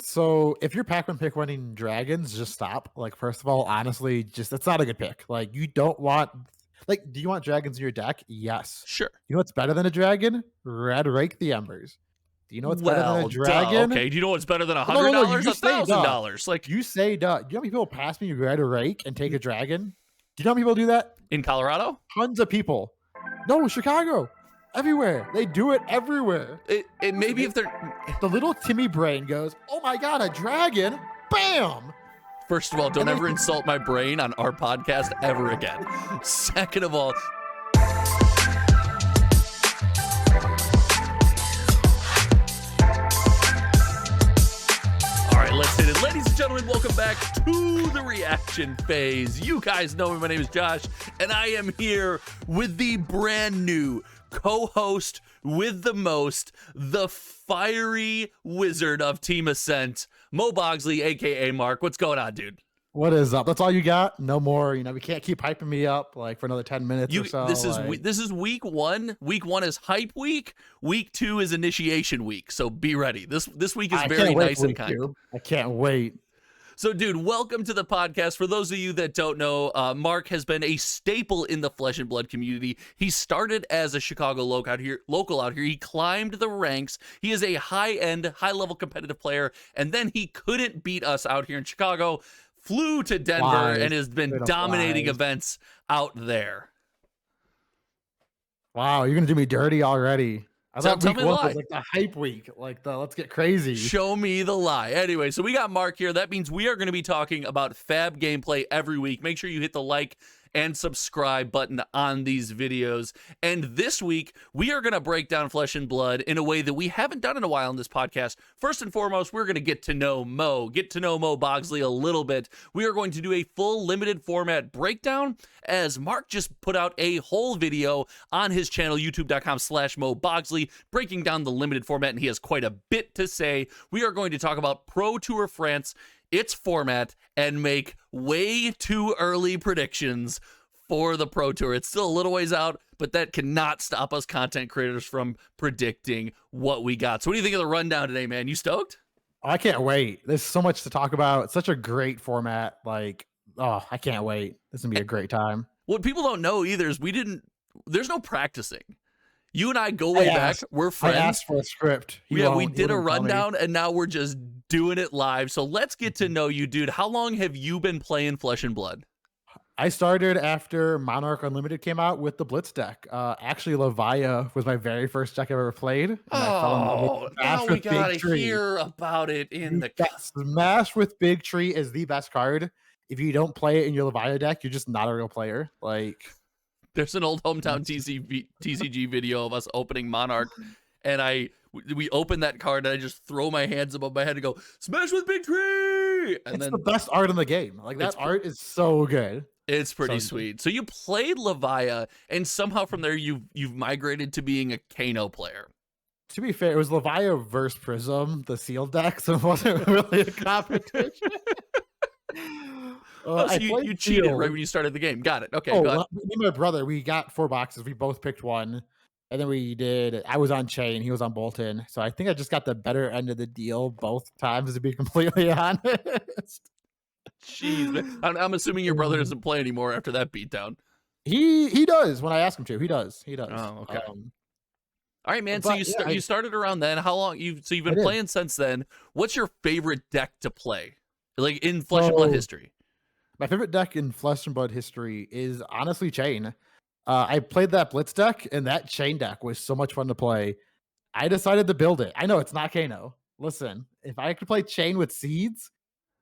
So if you're Pac-Man pick running dragons, just stop. Like, first of all, honestly, just that's not a good pick. Like, you don't want do you want dragons in your deck? Yes. Sure. You know what's better than a dragon? Red Rake the Embers. Do you know what's better than a Well, dragon? duh. Okay. Do you know what's better than No, $100? no, you say duh. $1,000? Like You say duh. Do you know how many people pass me Red Rake and take a dragon? Do you know how many people do that? in Colorado? Tons of people. No, Chicago. Everywhere. They do it everywhere. It maybe if they're The little Timmy brain goes, oh my god, a dragon! Bam! First of all, don't ever insult my brain on our podcast ever again. Second of all, all right, let's hit it. Ladies and gentlemen, welcome back to the reaction phase. You guys know me. My name is Josh, and I am here with the brand new co-host with the most, the fiery wizard of Team Ascent, Mo Bogsley, aka Mark. What's going on, dude? What is up? That's all you got? No more. We can't keep hyping me up like for another 10 minutes or so. This is week one. Week one is hype week. Week two is initiation week. So be ready. This week is very nice and kind. I can't wait. So, dude, welcome to the podcast. For those of you that don't know, Mark has been a staple in the Flesh and Blood community. He started as a Chicago local out here. He climbed the ranks. He is a high-end, high-level competitive player, and then he couldn't beat us out here in Chicago, flew to Denver, and has been dominating events out there. Wow, you're going to do me dirty already. I thought tell me week the one lie. was like the hype week, like the let's get crazy. Show me the lie. Anyway, so we got Mark here. That means we are going to be talking about Fab gameplay every week. Make sure you hit the like and subscribe button on these videos. And this week, we are going to break down Flesh and Blood in a way that we haven't done in a while in this podcast. First and foremost, we're going to get to know Mo Bogsley a little bit. We are going to do a full limited format breakdown, as Mark just put out a whole video on his channel, youtube.com/Mo Bogsley, breaking down the limited format, and he has quite a bit to say. We are going to talk about Pro Tour France, its format, and make way too early predictions for the Pro Tour. It's still a little ways out, but that cannot stop us content creators from predicting what we got. So what do you think of the rundown today, man? You stoked? I can't wait. There's so much to talk about. It's such a great format. Like, oh, I can't wait. This is going to be a great time. What people don't know either is there's no practicing. You and I go way back. We're friends. I asked for a script. We did a rundown, and now we're just doing it live. So let's get to know you, dude. How long have you been playing Flesh and Blood? I started after Monarch Unlimited came out with the Blitz deck. Actually, Levia was my very first deck I ever played. Oh, now we gotta hear about it in the cast. Smash with Big Tree is the best card. If you don't play it in your Levia deck, you're just not a real player. Like, there's an old hometown TCG video of us opening Monarch, and we open that card, and I just throw my hands above my head and go, "Smash with Big Tree!" And it's the best art in the game. Like, that art is so good. It's pretty sweet. So you played Levia, and somehow from there you've migrated to being a Kano player. To be fair, it was Levia versus Prism, the sealed deck, so it wasn't really a competition. So you cheated right when you started the game. Got it. Okay. Me and my brother, we got 4 boxes. We both picked one. And then I was on Chain, he was on Bolton. So I think I just got the better end of the deal both times, to be completely honest. Jeez, man. I'm assuming your brother doesn't play anymore after that beatdown. He does when I ask him to. He does. Oh, okay. All right, man. So you started around then. How long you've been playing since then? What's your favorite deck to play, like in Flesh and Blood history? My favorite deck in Flesh and Blood history is honestly Chain. I played that Blitz deck, and that Chain deck was so much fun to play. I decided to build it. I know it's not Kano. Listen, if I could play Chain with seeds,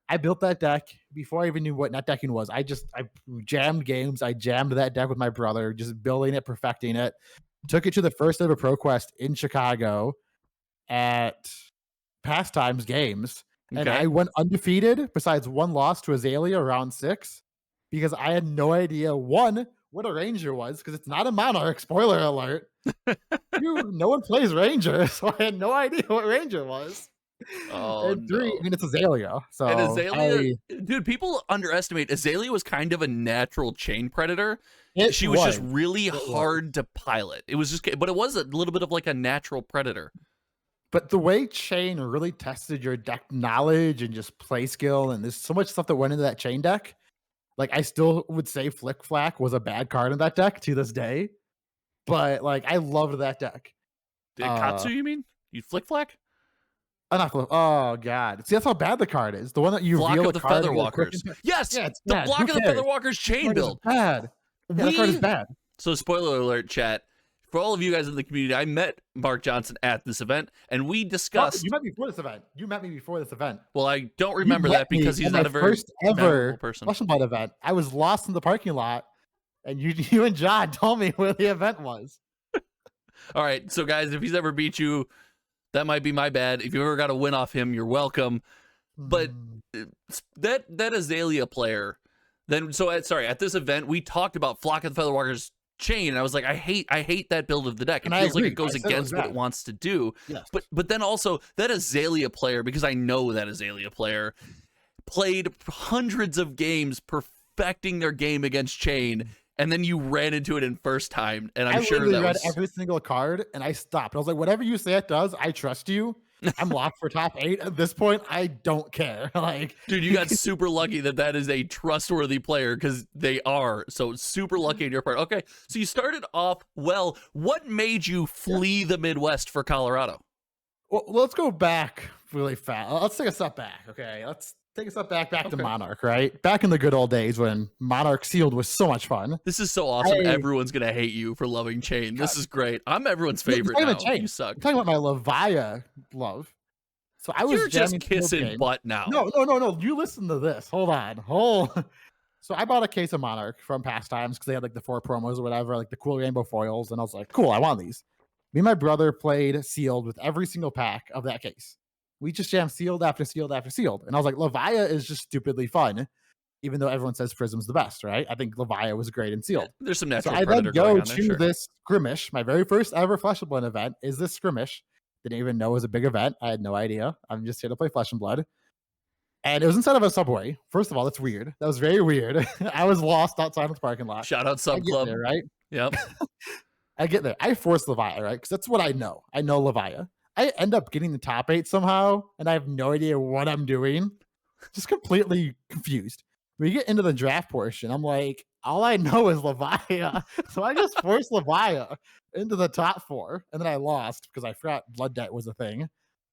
I built that deck before I even knew what net decking was. I jammed games. I jammed that deck with my brother, just building it, perfecting it. Took it to the first ever Pro Quest in Chicago at Pastimes Games. And I went undefeated besides one loss to Azalea round 6 because I had no idea, one, what a Ranger was, because it's not a Monarch, spoiler alert. No one plays Ranger, so I had no idea what Ranger was. Oh, and 3, no. It's Azalea. So and Azalea, dude, people underestimate Azalea was kind of a natural chain predator. She was just really hard to pilot. It was just, but it was a little bit of like a natural predator. But the way Chain really tested your deck knowledge and just play skill, and there's so much stuff that went into that Chain deck. Like, I still would say Flick Flack was a bad card in that deck to this day. But, like, I loved that deck. Katsu, you mean? You Flick Flack? Not Flick. Oh, God. See, that's how bad the card is. The one that you Block reveal of the card Feather and get a Walkers. quick Yes, Yeah, it's the bad. Block Who of the cares? Feather Walkers chain That card is build. bad. Yeah, that card is bad. So, spoiler alert, chat. For all of you guys in the community, I met Mark Johnson at this event, and we discussed. You met me before this event. You met me before this event. Well, I don't remember that because he's not a very first ever memorable person. Flesh and Blood event. I was lost in the parking lot, and you and John told me where the event was. All right, so guys, if he's ever beat you, that might be my bad. If you ever got a win off him, you're welcome. But that Azalea player, then at this event we talked about Flock of the Featherwalkers chain, and I was like, I hate that build of the deck. It feels like it goes against what it wants to do. Yes. But then also that Azalea player, because I know that Azalea player played hundreds of games perfecting their game against chain, and then you ran into it in first time, and I'm sure that read every single card, and I stopped. I was like, whatever you say it does, I trust you. I'm locked for top 8 at this point. I don't care. Like, dude, you got super lucky that is a trustworthy player, because they are. So super lucky on your part. Okay, so you started off well. What made you flee the Midwest for Colorado? Well, let's go back really fast. Let's take a step back. Okay, let's take a step back to Monarch, right? Back in the good old days when Monarch Sealed was so much fun. This is so awesome. Everyone's gonna hate you for loving Chain. This is great. I'm everyone's favorite now. You suck. I'm talking about my Levia love. So You're just kissing butt now. No. You listen to this. Hold on. So I bought a case of Monarch from Pastimes because they had like the 4 promos or whatever, like the cool rainbow foils, and I was like, cool, I want these. Me and my brother played Sealed with every single pack of that case. We just jammed Sealed after Sealed after Sealed. And I was like, Levia is just stupidly fun, even though everyone says Prism's the best, right? I think Levia was great in Sealed. There's some natural so predator I then going go on there, to sure. this skirmish. My very first ever Flesh and Blood event is this skirmish. Didn't even know it was a big event. I had no idea. I'm just here to play Flesh and Blood. And it was inside of a Subway. First of all, that's weird. That was very weird. I was lost outside of the parking lot. Shout out Sub Club. There, right? Yep. I get there. I force Levia, right? Because that's what I know. I know Levia. I end up getting the top 8 somehow, and I have no idea what I'm doing. Just completely confused. We get into the draft portion. I'm like, all I know is Levia. So I just forced Levia into the top 4, and then I lost because I forgot Blood Debt was a thing.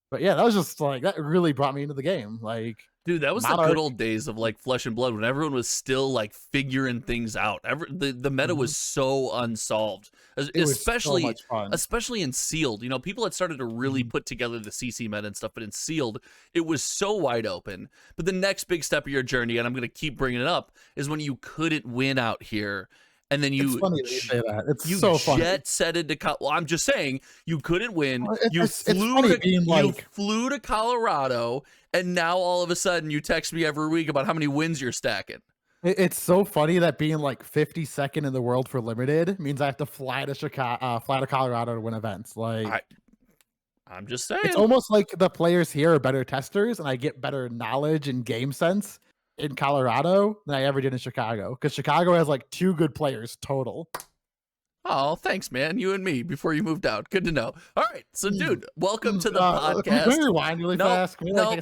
But yeah, that was just like, that really brought me into the game. Like, dude, that was the good old days of like Flesh and Blood when everyone was still like figuring things out. The meta was so unsolved, especially so much fun. Especially in Sealed. You know, people had started to really put together the CC meta and stuff, but in Sealed, it was so wide open. But the next big step of your journey, and I'm going to keep bringing it up, is when you couldn't win out here. And then it's funny that you say that. It's you so funny. jet setted to well, I'm just saying, you couldn't win. You flew to Colorado, and now all of a sudden you text me every week about how many wins you're stacking. It's so funny that being like 52nd in the world for limited means I have to fly to Colorado to win events. Like, I'm just saying, it's almost like the players here are better testers, and I get better knowledge and game sense in Colorado than I ever did in Chicago, because Chicago has like 2 good players total. Oh, thanks, man. You and me before you moved out. Good to know. All right, so dude, welcome to the podcast. Can we rewind really fast? No,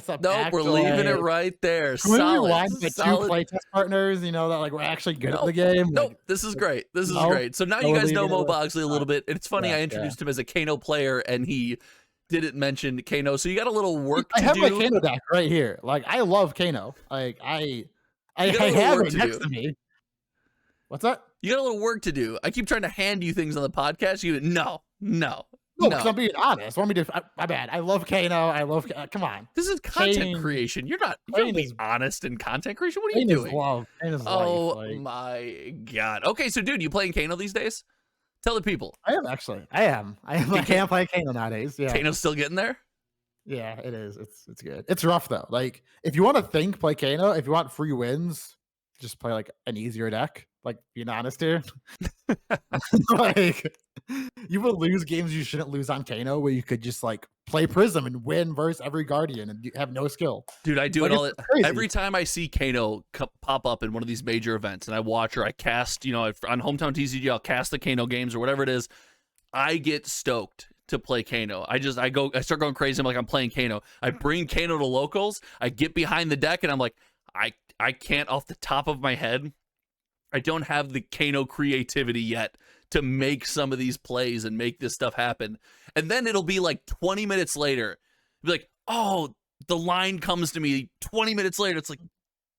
we're leaving it right there. Can we rewind the 2 playtest partners? You know that like we're actually good at the game. No, this is great. This is great. So now you guys know Mo Boxley a little bit. It's funny. I introduced him as a Kano player, and he didn't mention Kano, so you got a little work to do. I have my Kano deck right here. Like, I love Kano. Like, I have it next to me. What's that? You got a little work to do. I keep trying to hand you things on the podcast. No, because I'm being honest. Want me to? My bad. I love Kano. I love. Come on. This is content creation. You're not being honest in content creation. What are you doing? Kane is oh life, my god. Okay, so dude, you playing Kano these days? Tell the people. I am actually. I can't play Kano nowadays. Yeah. Kano's still getting there? Yeah, it is. It's good. It's rough though. Like, if you want to think, play Kano. If you want free wins, just play like an easier deck. Like, being honest here. Like, you will lose games you shouldn't lose on Kano, where you could just like play Prism and win versus every Guardian and have no skill. Dude, I do it all. Every time I see Kano pop up in one of these major events, and I watch, or I cast, on Hometown TCG, I'll cast the Kano games or whatever it is. I get stoked to play Kano. I start going crazy. I'm like, I'm playing Kano. I bring Kano to locals. I get behind the deck and I'm like, I can't off the top of my head. I don't have the Kano creativity yet to make some of these plays and make this stuff happen. And then it'll be like 20 minutes later. It'll be like, oh, the line comes to me 20 minutes later. It's like,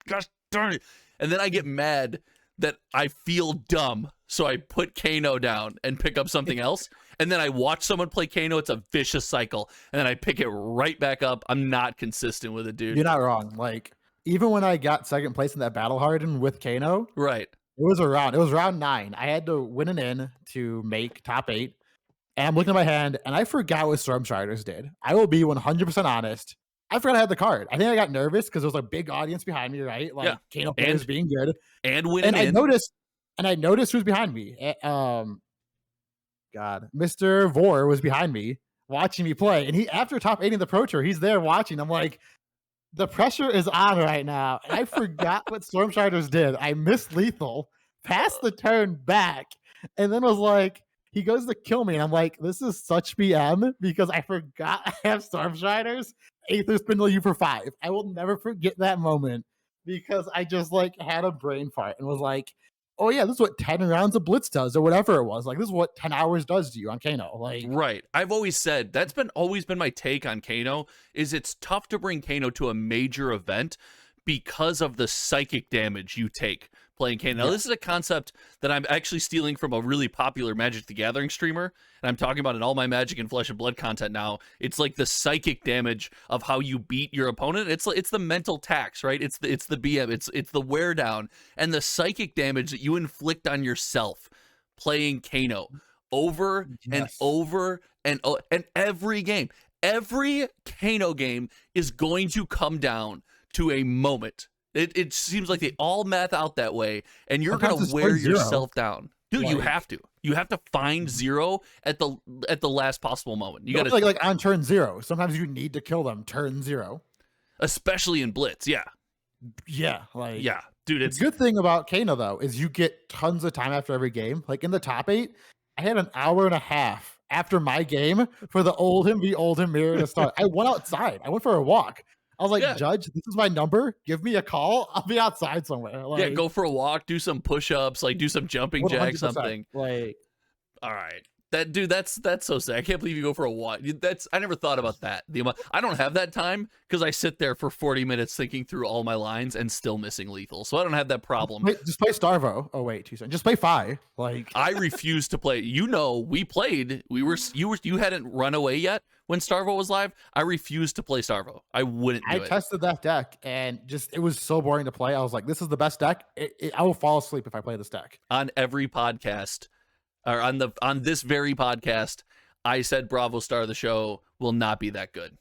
gosh darn it. And then I get mad that I feel dumb. So I put Kano down and pick up something else. And then I watch someone play Kano. It's a vicious cycle. And then I pick it right back up. I'm not consistent with it, dude. You're not wrong. Like, even when I got second place in that Battle Harden with Kano, right. It was round 9. I had to win an in to make top 8. And I'm looking at my hand, and I forgot what Storm Striders did. I will be 100% honest. I forgot I had the card. I think I got nervous because there was a big audience behind me, right? Like, Kano players being good. And winning I noticed who's behind me. God, Mr. Vor was behind me watching me play. And he, after top 8 in the Pro Tour, he's there watching. I'm like, the pressure is on right now. And I forgot what Storm Striders did. I missed lethal, passed the turn back, and then was like, he goes to kill me. And I'm like, this is such BM because I forgot I have Storm Striders. Aether Spindle you for 5. I will never forget that moment because I just like had a brain fart and was like, oh yeah, this is what 10 rounds of Blitz does or whatever it was. Like, this is what 10 hours does to you on Kano. Like, right. I've always said that's always been my take on Kano is it's tough to bring Kano to a major event because of the psychic damage you take playing Kano. Now, this is a concept that I'm actually stealing from a really popular Magic the Gathering streamer, and I'm talking about in all my Magic and Flesh and Blood content now. It's like the psychic damage of how you beat your opponent. It's the mental tax, right? It's the BM. It's the wear down and the psychic damage that you inflict on yourself playing Kano over and over and every game. Every Kano game is going to come down to a moment. It seems like they all math out that way, and you're going to wear yourself down. Dude, like, you have to find 0 at the last possible moment. You got to like on turn 0. Sometimes you need to kill them turn 0. Especially in Blitz, yeah. Yeah, like dude, the good thing about Kano though is you get tons of time after every game. Like in the top 8, I had an hour and a half after my game for the Oldhim v Oldhim mirror to start. I went outside. I went for a walk. I was like, Judge, this is my number. Give me a call. I'll be outside somewhere. Like, go for a walk, do some push-ups, like do some jumping jacks, something. Like, all right. That's so sad. I can't believe you go for a walk. I never thought about that. I don't have that time because I sit there for 40 minutes thinking through all my lines and still missing lethal. So I don't have that problem. Just play Starvo. Oh wait, 2 seconds. Just play Fi. Like, I refuse to play. We played. You hadn't run away yet when Starvo was live. I refused to play Starvo. I wouldn't do it. I tested that deck and it was so boring to play. I was like, this is the best deck. I will fall asleep if I play this deck. On every podcast. Or on this very podcast, I said Bravo Star of the Show will not be that good.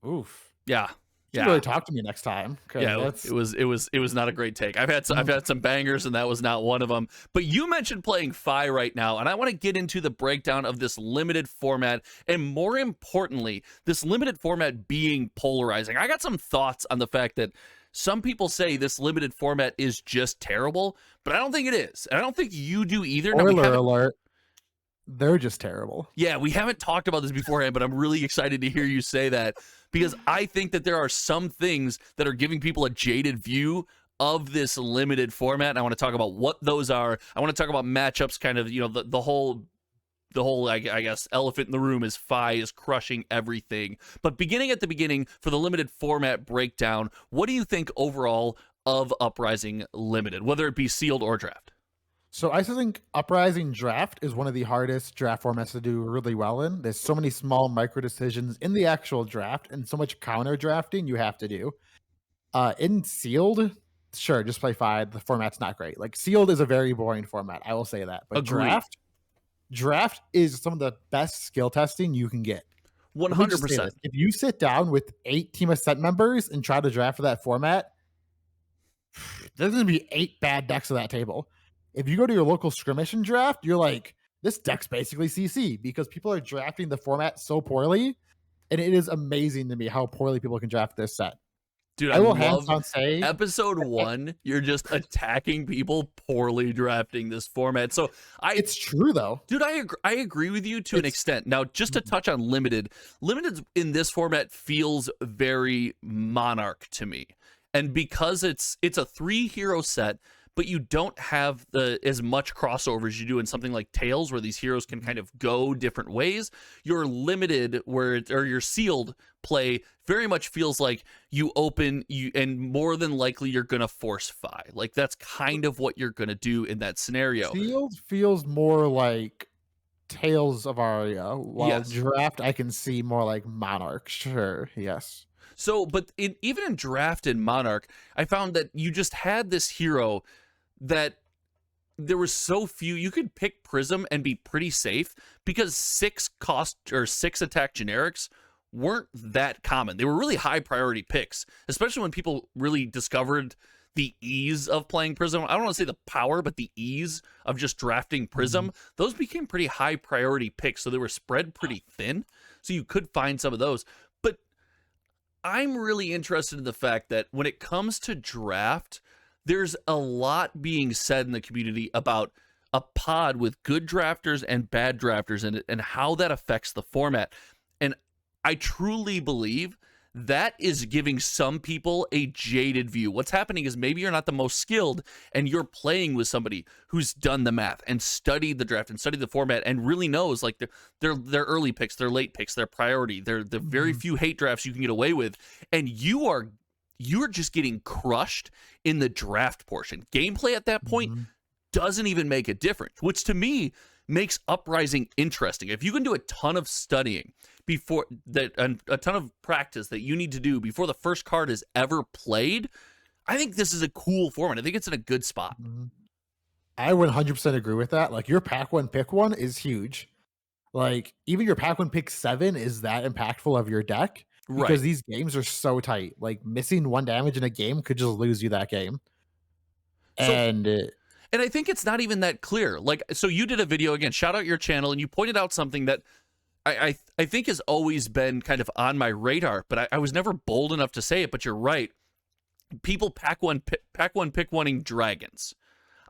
Oof. Yeah. You really talk to me next time. Yeah, it was not a great take. I've had some bangers, and that was not one of them. But you mentioned playing Fi right now, and I want to get into the breakdown of this limited format, and more importantly, this limited format being polarizing. I got some thoughts on the fact that some people say this limited format is just terrible, but I don't think it is. And I don't think you do either. Spoiler alert. They're just terrible. Yeah, we haven't talked about this beforehand, but I'm really excited to hear you say that because I think that there are some things that are giving people a jaded view of this limited format. And I want to talk about what those are. I want to talk about matchups, kind of, the whole, I guess, elephant in the room is Fi is crushing everything. But beginning at the beginning, for the limited format breakdown, what do you think overall of Uprising Limited, whether it be sealed or draft? So I still think Uprising Draft is one of the hardest draft formats to do really well in. There's so many small micro decisions in the actual draft and so much counter drafting you have to do. In sealed, sure, just play Fi. The format's not great. Like, sealed is a very boring format. I will say that. But Agreed. Draft is some of the best skill testing you can get. 100%. If you sit down with 8 Team Ascent members and try to draft for that format, there's going to be 8 bad decks at that table. If you go to your local skirmish and draft, you're like, this deck's basically CC because people are drafting the format so poorly. And it is amazing to me how poorly people can draft this set. Dude, I I will hands love down say episode 1. You're just attacking people poorly drafting this format. So it's true though. dude, I agree with you to an extent. Now, just to touch on limited in this format feels very Monarch to me. And because it's a 3-hero set, but you don't have as much crossover as you do in something like Tales, where these heroes can kind of go different ways. Your limited or your sealed play very much feels like you open and more than likely you're gonna force Fi. Like that's kind of what you're gonna do in that scenario. Sealed feels more like Tales of Aria, while Yes. Draft I can see more like Monarch. Sure, yes. So, but even in Draft and Monarch, I found that you just had this hero that there was so few. You could pick Prism and be pretty safe because 6 cost or 6 attack generics weren't that common. They were really high priority picks, especially when people really discovered the ease of playing Prism. I don't want to say the power, but the ease of just drafting Prism. Those became pretty high priority picks, so they were spread pretty thin. So you could find some of those. But I'm really interested in the fact that when it comes to draft, there's a lot being said in the community about a pod with good drafters and bad drafters in it and how that affects the format. And I truly believe that is giving some people a jaded view. What's happening is maybe you're not the most skilled and you're playing with somebody who's done the math and studied the draft and studied the format and really knows like their early picks, their late picks, their priority, the very few hate drafts you can get away with. And you're just getting crushed in the draft portion. Gameplay at that point doesn't even make a difference, which to me makes Uprising interesting. If you can do a ton of studying before that, a ton of practice that you need to do before the first card is ever played, I think this is a cool format. I think it's in a good spot. I would 100% agree with that. Like your pack 1 pick 1 is huge. Like even your pack 1 pick 7 is that impactful of your deck. Because these games are so tight. Like missing 1 damage in a game could just lose you that game. And I think it's not even that clear. Like, so you did a video, again, shout out your channel, and you pointed out something that I think has always been kind of on my radar, but I was never bold enough to say it, but you're right. People pack one pick 1ing dragons.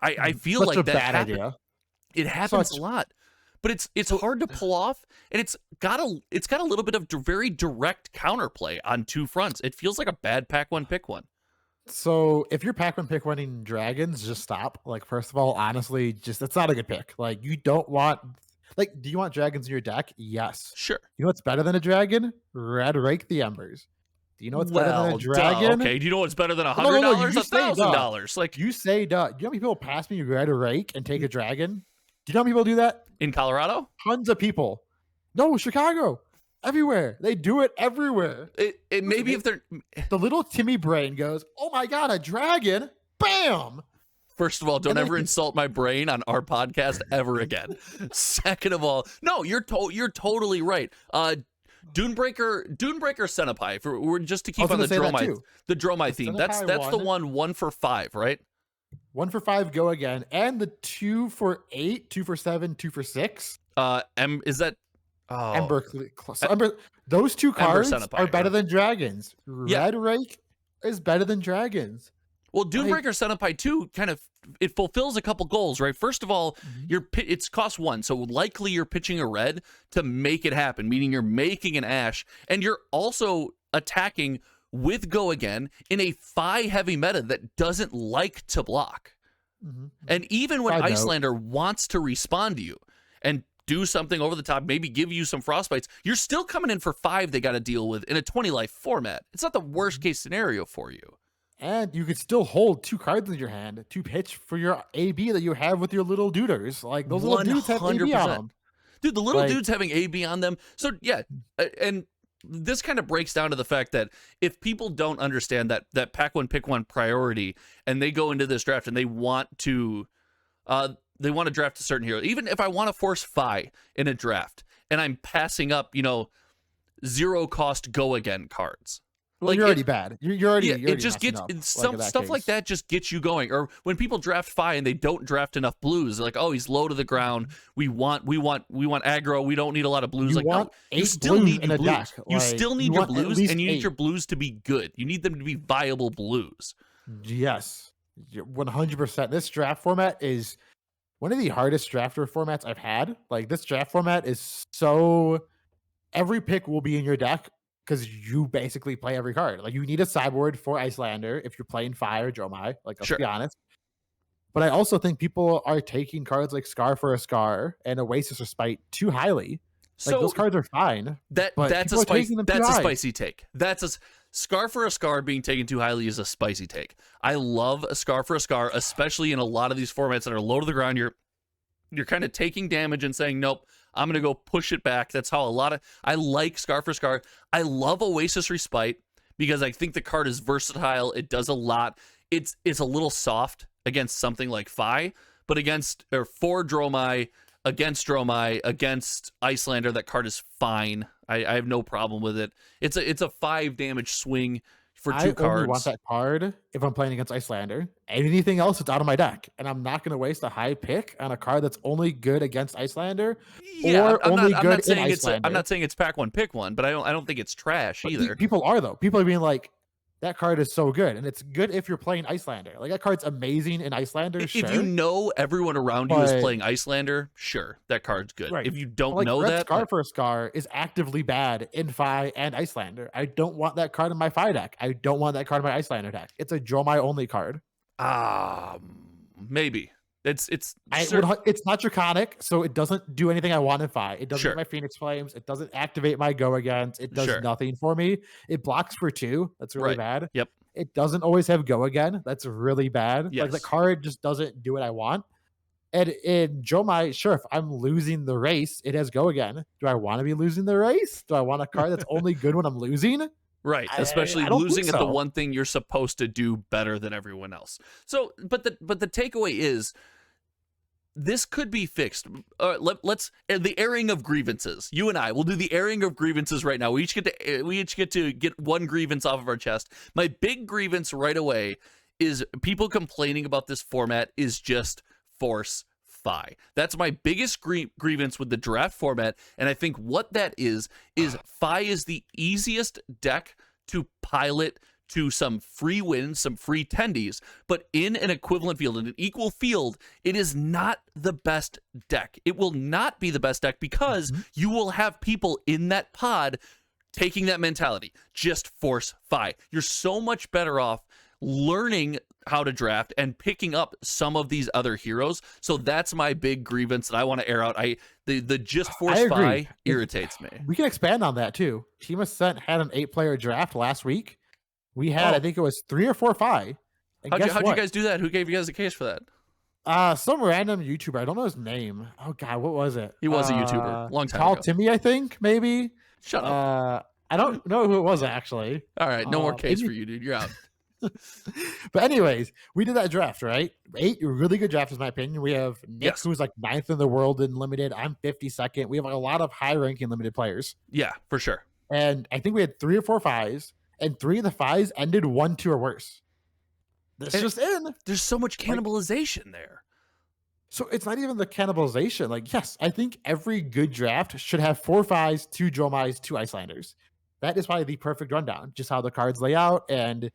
I feel like that bad idea. It happens a lot. But it's hard to pull off, and it's got a little bit of very direct counterplay on 2 fronts. It feels like a bad pack 1 pick 1. So if you're pack 1 pick 1ing dragons, just stop. Like first of all, honestly, just it's not a good pick. Like you don't want do you want dragons in your deck? Yes. Sure. You know what's better than a dragon? Red Rake the Embers. Do you know what's better than a dragon? Okay. Do you know what's better than $100? No, $1,000? Like you say, duh. Do you know how many people pass me Red Rake and take a dragon? Do you know how many people do that? In Colorado? Tons of people. No, Chicago. Everywhere. They do it everywhere. It maybe if they're the little Timmy brain goes, oh my god, a dragon! Bam! First of all, don't ever insult my brain on our podcast ever again. Second of all, no, you're totally right. Dunebreaker Senpai, we're just to keep on the Dromai theme. That's the 1 for 5, right? 1 for 5, go again, and the 2 for 8, 2 for 7, 2 for 6. Is that Ember? Those 2 cards Senpai, are better than dragons. Red Rake is better than dragons. Well, Dunebreaker Senpai 2 kind of it fulfills a couple goals, right? First of all, it's cost 1, so likely you're pitching a red to make it happen, meaning you're making an Ash, and you're also attacking with Go Again in a Fi heavy meta that doesn't like to block. And even when Icelander wants to respond to you and do something over the top, maybe give you some frostbites, you're still coming in for 5 they got to deal with in a 20 life format. It's not the worst case scenario for you. And you could still hold 2 cards in your hand to pitch for your AB that you have with your little duders. Like those little dudes have AB on them. Dude, the little dudes having AB on them. So yeah, and this kind of breaks down to the fact that if people don't understand that pack 1 pick 1 priority and they go into this draft and they want to draft a certain hero, even if I want to force Fi in a draft and I'm passing up, 0 cost Go Again cards, Well, you're already bad. You're already Yeah, you're it already just messing gets up, some in that stuff like case. that just gets you going. Or when people draft Fi and they don't draft enough blues, they're like, oh, he's low to the ground. We want aggro. We don't need a lot of blues. You Like, no, want you 8 still blues need in your a deck. blues. You Like, still you need your want at blues, least and you need 8. your blues to be good. You need them to be viable blues. Yes. 100%. This draft format is one of the hardest drafter formats I've had. Like, this draft format is so every pick will be in your deck because you basically play every card. Like, you need a sideboard for Icelander if you're playing Fire or Jomai. Like, let's Sure. be honest. But I also think people are taking cards like Scar for a Scar and Oasis or Spite too highly. Like, those cards are fine. But That's a spicy take. Scar for a Scar being taken too highly is a spicy take. I love a Scar for a Scar, especially in a lot of these formats that are low to the ground. You're kind of taking damage and saying, nope, I'm going to go push it back. That's how I like Scar for Scar. I love Oasis Respite because I think the card is versatile. It does a lot. It's a little soft against something like Fi, but for Dromai, against Icelander, that card is fine. I have no problem with it. It's a 5 damage swing for 2 cards. I only want that card if I'm playing against Icelander. Anything else, it's out of my deck, and I'm not going to waste a high pick on a card that's only good against Icelander. Yeah, I'm not saying it's pack one, pick one, but I don't think it's trash either. People are though. People are being like, that card is so good, and it's good if you're playing Icelander. Like, that card's amazing in Icelander. If you know everyone around you is playing Icelander, sure, that card's good. Right. If you don't know that, Scar for a Scar is actively bad in Fi and Icelander. I don't want that card in my Fi deck. I don't want that card in my Icelander deck. It's a Jomai only card. Maybe. It's not Draconic, so it doesn't do anything I want in Fi. It doesn't get my Phoenix Flames. It doesn't activate my Go Against. It does nothing for me. It blocks for 2. That's really bad. Yep. It doesn't always have Go Again. That's really bad. Yes. Like, the card just doesn't do what I want. And in Jomai, sure, if I'm losing the race, it has Go Again. Do I want to be losing the race? Do I want a card that's only good when I'm losing? Right, especially losing at the one thing you're supposed to do better than everyone else. So, but the takeaway is, this could be fixed. Let's the airing of grievances. You and I will do the airing of grievances right now. We each get to get one grievance off of our chest. My big grievance right away is people complaining about this format is just force Fi. That's my biggest grievance with the draft format, and I think what that is Fi is the easiest deck to pilot to some free wins, some free tendies, but in an equivalent field, in an equal field, it is not the best deck. It will not be the best deck because you will have people in that pod taking that mentality. Just force Fi. You're so much better off learning how to draft and picking up some of these other heroes. So that's my big grievance that I want to air out. The just force Fi irritates me. We can expand on that too. Team Ascent had an 8-player draft last week. We had, I think it was 3 or 4 Fi. How'd you guys do that? Who gave you guys a case for that? Some random YouTuber. I don't know his name. Oh God, what was it? He was a YouTuber. Long time Tall ago. Timmy, I think, maybe. Shut up. I don't know who it was actually. All right, no more case for you, dude. You're out. But anyways, we did that draft, right? 8 really good drafts, in my opinion. We have Nick, who's like 9th in the world in limited. I'm 52nd. We have like a lot of high-ranking limited players. Yeah, for sure. And I think we had 3 or 4 Fis, and 3 of the Fis ended 1-2 or worse. There's so much cannibalization there. So it's not even the cannibalization. Like, yes, I think every good draft should have 4 Fis, 2 Jomais, 2 Icelanders. That is probably the perfect rundown. Just how the cards lay out, and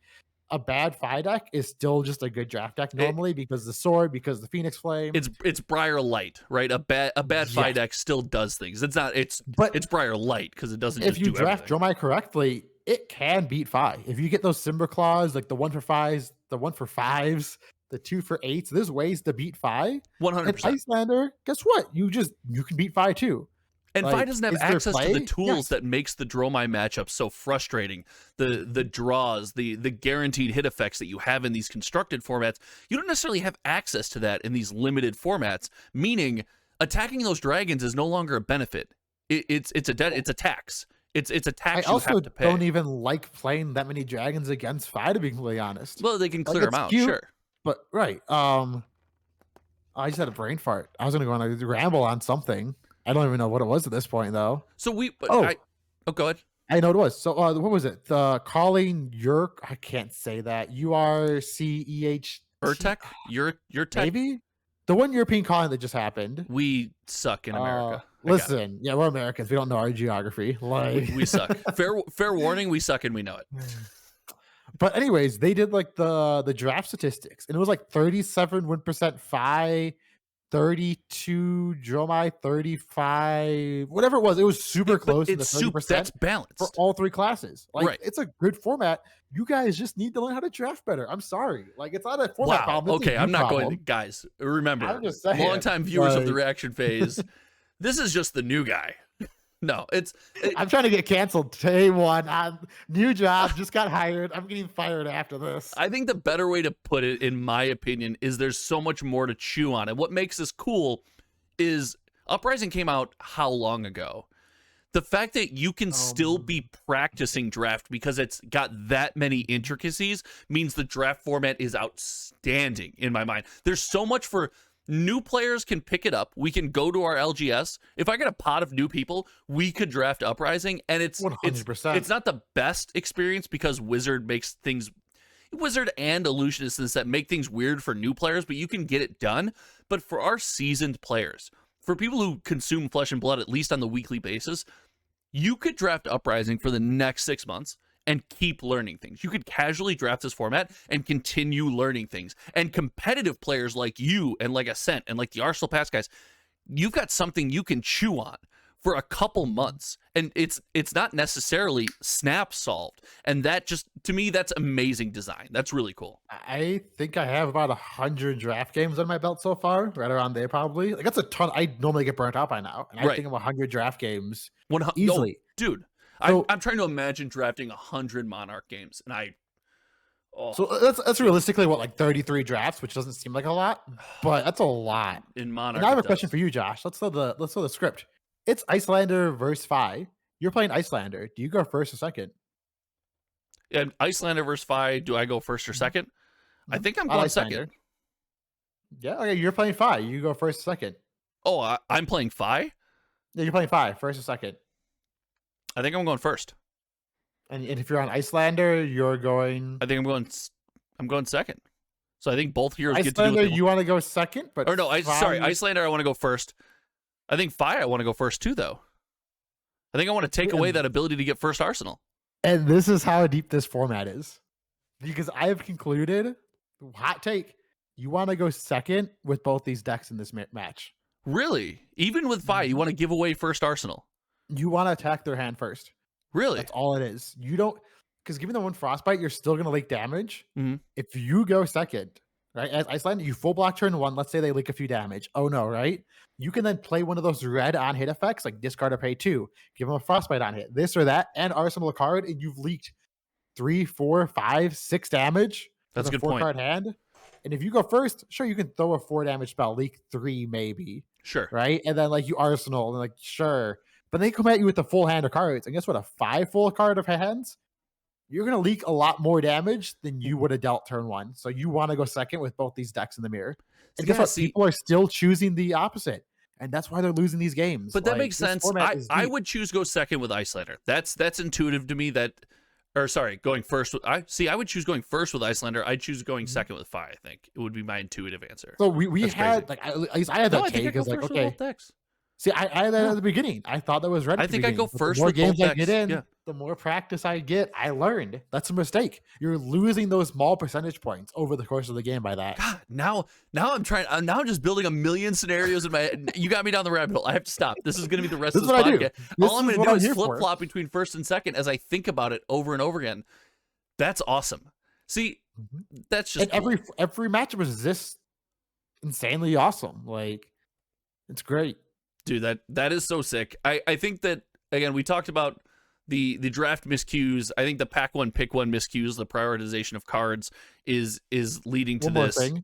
a bad Fi deck is still just a good draft deck normally because the sword, because the Phoenix Flame. It's Briar Light, right? A bad Fi deck still does things. It's Briar Light because it doesn't. If you draft Jomai correctly, it can beat Fi. If you get those Simber Claws, like the 1 for 5s, the 1 for 5s, the 2 for 8s, there's ways to beat Fi. 100%. And Icelander, guess what? You can beat Fi too. And Fi doesn't have access to the tools that makes the Dromai matchup so frustrating. The draws, the guaranteed hit effects that you have in these constructed formats, you don't necessarily have access to that in these limited formats, meaning attacking those dragons is no longer a benefit. It's a tax. It's a tax you have to pay. I also don't even like playing that many dragons against Fi, to be completely honest. Well, they can clear them out, cute, sure. But I just had a brain fart. I was going to go on a ramble on something. I don't even know what it was at this point, though. So go ahead. I know it was. So, what was it? The calling your I can't say that. URCEHT Urtech? Your tech? maybe? The one European calling that just happened. We suck in America. Listen, yeah, we're Americans. We don't know our geography. Like We suck. Fair warning, we suck and we know it. But anyways, they did like the draft statistics, and it was like 37 win percent Phi, 32 Dromai, 35, whatever it was. It was super close to the 30%. That's balanced for all three classes. Like right. It's a good format. You guys just need to learn how to draft better. I'm sorry. Like it's not a format problem. It's okay, I'm not problem. going to, guys, remember, saying, long-time viewers of the reaction phase, this is just the new guy. No, I'm trying to get canceled day one. New job, just got hired. I'm getting fired after this. I think the better way to put it, in my opinion, is there's so much more to chew on. And what makes this cool is Uprising came out how long ago? The fact that you can still be practicing draft because it's got that many intricacies means the draft format is outstanding in my mind. There's so much for new players can pick it up. We can go to our LGS. If I get a pot of new people, we could draft Uprising, and it's 100%. It's not the best experience because Wizard and Illusionists that make things weird for new players, but you can get it done. But for our seasoned players, for people who consume Flesh and Blood at least on the weekly basis, you could draft Uprising for the next 6 months and keep learning things. You could casually draft this format and continue learning things. And competitive players like you and like Ascent and like the Arsenal Pass guys, you've got something you can chew on for a couple months. And it's not necessarily snap solved. And that just, to me, that's amazing design. That's really cool. I think I have about 100 draft games on my belt so far, right around there probably. Like that's a ton. I normally get burnt out by now. And I think I'm 100 draft games easily. Dude. So, I'm trying to imagine drafting 100 Monarch games, and So that's realistically what, like 33 drafts, which doesn't seem like a lot, but that's a lot in Monarch. And I have a question for you, Josh. Let's throw the script. It's Icelander versus Phi. You're playing Icelander. Do you go first or second? Yeah, Icelander versus Phi. Do I go first or second? I think I'm going second. Yeah, okay. You're playing Phi. You go first or second. Oh, I'm playing Phi. Yeah, you're playing Phi first or second. I think I'm going first. And if you're on Icelander, you're going. I think I'm going second. So I think both heroes Icelander, get to do what they want. You want to go second, but sorry, Icelander, I want to go first. I think Phi, I want to go first too, though. I think I want to take away that ability to get first Arsenal. And this is how deep this format is, because I have concluded, hot take, you want to go second with both these decks in this match. Really? Even with Phi, you want to give away first Arsenal? You want to attack their hand first. Really? That's all it is. You don't, because giving them one frostbite, you're still going to leak damage. Mm-hmm. If you go second, right, as Icelander, you full block turn one, let's say they leak a few damage. Oh no, right? You can then play one of those red on hit effects, like discard or pay 2, give them a frostbite on hit, this or that, and Arsenal a card, and you've leaked 3, 4, 5, 6 damage. That's a good point. 4-card hand. And if you go first, sure, you can throw a 4 damage spell, leak 3 maybe. Sure. Right? And then like you Arsenal, and like, sure. But they come at you with the full hand of cards. And guess what? A 5 full card of hands, you're going to leak a lot more damage than you would have dealt turn 1. So you want to go second with both these decks in the mirror. And guess what? People are still choosing the opposite. And that's why they're losing these games. But that makes sense. I would choose go second with Icelander. That's intuitive to me. Going first. I would choose going first with Icelander. I'd choose going second with Phi. I think it would be my intuitive answer. So we had crazy. At least I had that take because like okay. See, I had that at the beginning. I thought that was right. I think I go first. The more with games both I get in, the more practice I get. I learned. That's a mistake. You're losing those small percentage points over the course of the game by that. God, now I'm trying. Now I'm just building a million scenarios in my head. You got me down the rabbit hole. I have to stop. This is going to be the rest of this podcast. All I'm going to do is flip flop between first and second as I think about it over and over again. That's awesome. See, that's just cool. Every matchup is this insanely awesome. Like, it's great. Dude, that is so sick. I think that, again, we talked about the draft miscues. I think the pack one, pick one miscues, the prioritization of cards is leading to this. One more thing.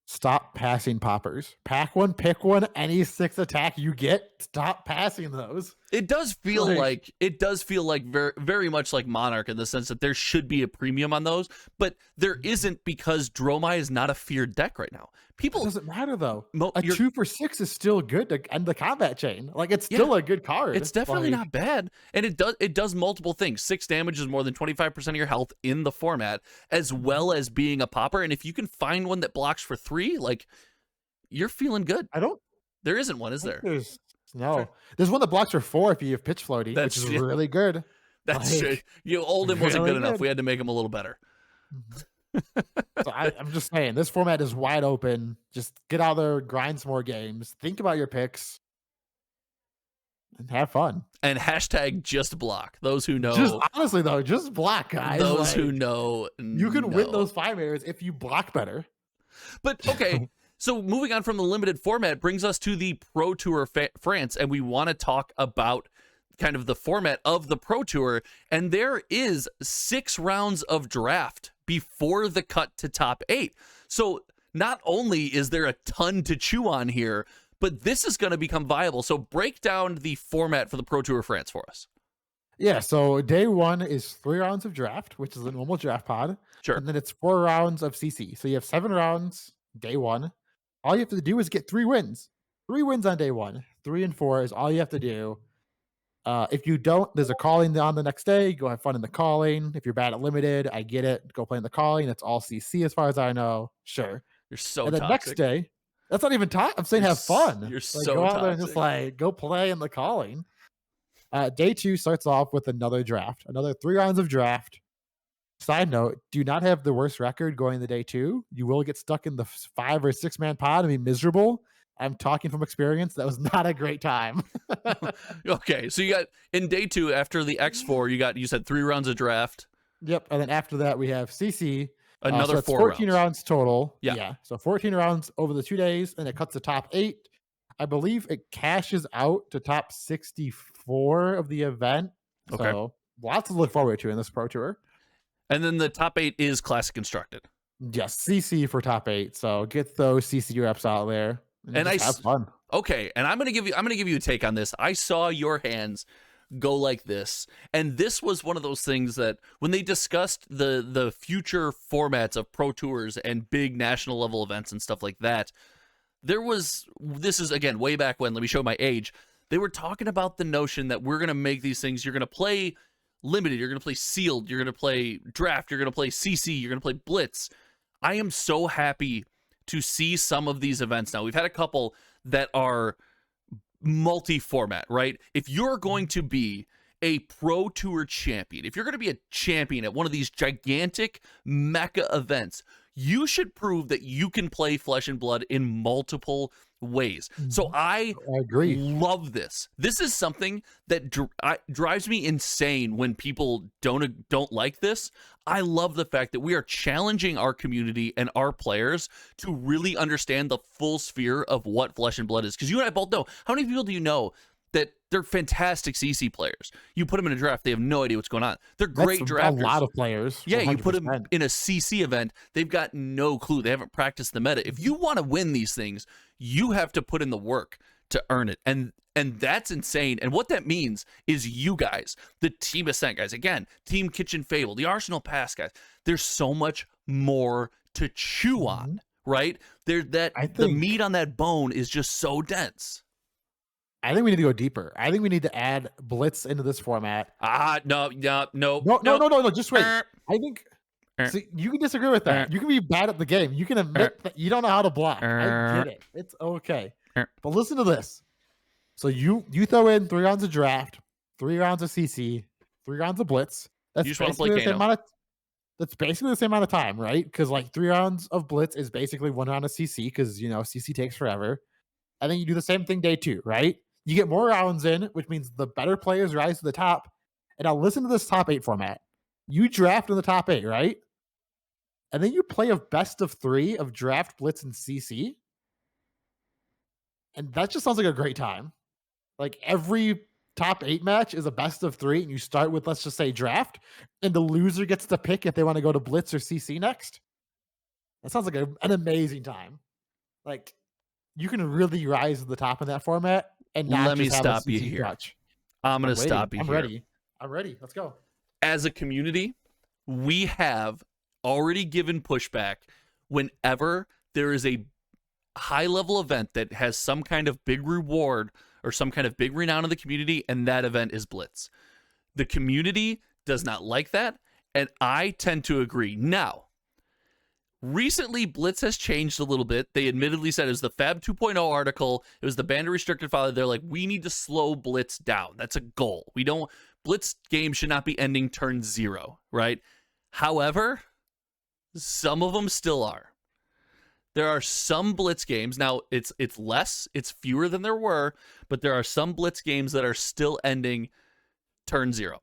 Stop passing poppers. Pack one, pick one, any 6 attack you get, stop passing those. It does feel like very, very much like Monarch in the sense that there should be a premium on those, but there isn't because Dromai is not a feared deck right now. It doesn't matter though. A 2 for 6 is still good to end the combat chain. Like it's still a good card. It's definitely not bad, and it does multiple things. 6 damage is more than 25% of your health in the format, as well as being a popper. And if you can find one that blocks for 3, like you're feeling good. There isn't one, is there? There's one that blocks for 4 if you have pitch floaty, which is really good. That's true. Oldhim wasn't good enough. We had to make him a little better. So I'm just saying, this format is wide open. Just get out there, grind some more games, think about your picks, and have fun. And hashtag just block. Those who know. Just honestly though, just block, guys. Those who know. You can win those 5 areas if you block better. But okay. So moving on from the limited format brings us to the Pro Tour France, and we want to talk about kind of the format of the Pro Tour, and there is 6 rounds of draft before the cut to top 8. So not only is there a ton to chew on here, but this is going to become viable. So break down the format for the Pro Tour France for us. Yeah, so day 1 is 3 rounds of draft, which is a normal draft pod. Sure. And then it's 4 rounds of CC. So you have 7 rounds day 1. All you have to do is get 3 wins. 3 wins on day 1. 3 and 4 is all you have to do. If you don't, there's a calling on the next day. Go have fun in the calling. If you're bad at limited, I get it. Go play in the calling. It's all CC as far as I know. Sure. You're so And the toxic. next day, that's not even talk. I'm saying have fun. You're like, so go out toxic. there and just go play in the calling. Day 2 starts off with another draft. Another 3 rounds of draft. Side note, do not have the worst record going into day 2. You will get stuck in the 5 or 6 man pod and be miserable. I'm talking from experience. That was not a great time. Okay, so you got in day 2 after the X4, you said 3 rounds of draft. Yep, and then after that we have CC. Another so 4 14 rounds total. Yeah. So 14 rounds over the 2 days, and it cuts to top 8. I believe it cashes out to top 64 of the event. Okay. So lots to look forward to in this Pro Tour. And then the top 8 is classic constructed. Yes, CC for top 8. So get those CC reps out there and just have fun. Okay, and I'm gonna give you a take on this. I saw your hands go like this, and this was one of those things that when they discussed the future formats of Pro Tours and big national level events and stuff like that, this is again way back when. Let me show my age. They were talking about the notion that we're gonna make these things. You're gonna play limited, you're going to play sealed, you're going to play draft, you're going to play CC, you're going to play blitz. I am so happy to see some of these events now. We've had a couple that are multi-format, right? If you're going to be a Pro Tour champion, if you're going to be a champion at one of these gigantic mecha events, you should prove that you can play Flesh and Blood in multiple ways. So I agree. Love this. This is something that drives me insane when people don't like this. I love the fact that we are challenging our community and our players to really understand the full sphere of what Flesh and Blood is. Because you and I both know, how many people do you know that they're fantastic CC players? You put them in a draft, they have no idea what's going on. They're great drafters. A lot of players. Yeah, 100%. you put them in a CC event, they've got no clue. They haven't practiced the meta. If you want to win these things, you have to put in the work to earn it. And that's insane. And what that means is you guys, the Team Ascent guys, again, Team Kitchen Fable, the Arsenal Pass guys, there's so much more to chew on, right? The meat on that bone is just so dense. I think we need to go deeper. I think we need to add blitz into this format. No. Just wait. I think see, you can disagree with that. You can be bad at the game. You can admit that you don't know how to block. I get it. It's okay. But listen to this. So you throw in 3 rounds of draft, 3 rounds of CC, 3 rounds of blitz. That's you just want to basically play the same Kano. amount of. That's basically the same amount of time, right? Because like 3 rounds of blitz is basically 1 round of CC because CC takes forever. And then you do the same thing day 2, right? You get more rounds in, which means the better players rise to the top. And now listen to this top 8 format. You draft in the top 8, right? And then you play a best of 3 of draft, blitz, and CC. And that just sounds like a great time. Like every top 8 match is a best of 3, and you start with, let's just say, draft, and the loser gets to pick if they want to go to blitz or CC next. That sounds like an amazing time. Like, you can really rise to the top in that format. and not Let me just have a stop you CC here. crutch. I'm going to stop you I'm here. ready. I'm ready. Let's go. As a community, we have already given pushback whenever there is a high level event that has some kind of big reward or some kind of big renown in the community, and that event is Blitz. The community does not like that, and I tend to agree. Now, recently, Blitz has changed a little bit. They admittedly said it was the Fab 2.0 article. It was the banned restricted file. They're like, we need to slow Blitz down. That's a goal. Blitz games should not be ending turn 0, right? However, some of them still are. There are some Blitz games. Now, it's less. It's fewer than there were. But there are some Blitz games that are still ending turn 0.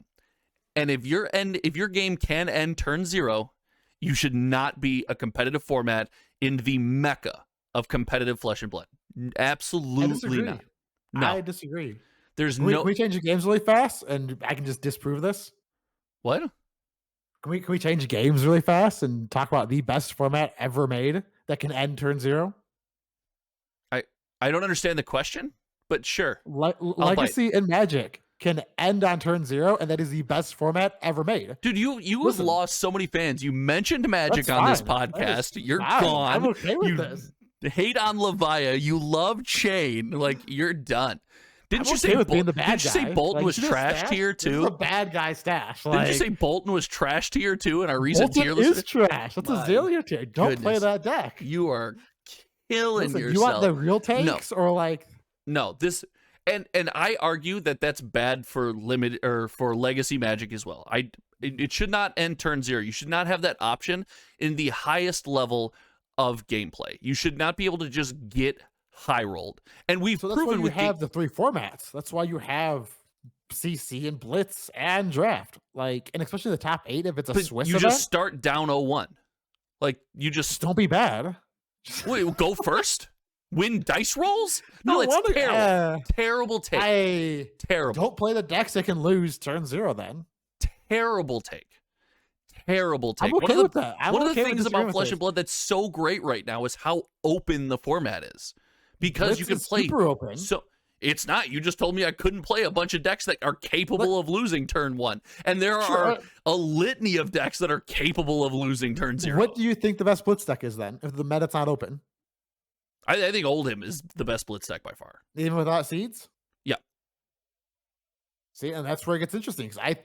And if your game can end turn 0, you should not be a competitive format in the mecca of competitive Flesh and Blood. Absolutely not. No. I disagree. There's Can we change the games really fast, and I can just disprove this? What? Can we change games really fast and talk about the best format ever made that can end turn 0? I don't understand the question, but sure. Legacy and Magic can end on turn 0, and that is the best format ever made. Dude, you have lost so many fans. You mentioned Magic on this podcast. You're gone. I'm okay with this. Hate on Levia. You love Chain. Like, you're done. Didn't you say Bolton was trash tier 2? This is a bad guy stash. Didn't you say Bolton was trash tier 2 in our recent tier list? Bolton is trash. That's a Azalea tier. Don't play that deck. You are killing yourself. You want the real takes or like... No, this... And I argue that that's bad for for Legacy Magic as well. It should not end turn 0. You should not have that option in the highest level of gameplay. You should not be able to just get high rolled. And we've proven we have the 3 formats. That's why you have CC and Blitz and Draft. Like, and especially the top 8 if it's a Swiss event. You just start down 0-1. Like, you just don't be bad. Wait, go first? Win dice rolls? No, it's terrible. Terrible take. Terrible. Don't play the decks that can lose turn 0 then. Terrible take. Terrible take. I'm okay with that. One of the things about Flesh and Blood that's so great right now is how open the format is. Because you can play super open. So it's not. You just told me I couldn't play a bunch of decks that are capable of losing turn 1. And there are a litany of decks that are capable of losing turn 0. What do you think the best Blitz deck is then, if the meta's not open? I think Oldhim is the best Blitz deck by far. Even without seeds? Yeah. See, and that's where it gets interesting, because I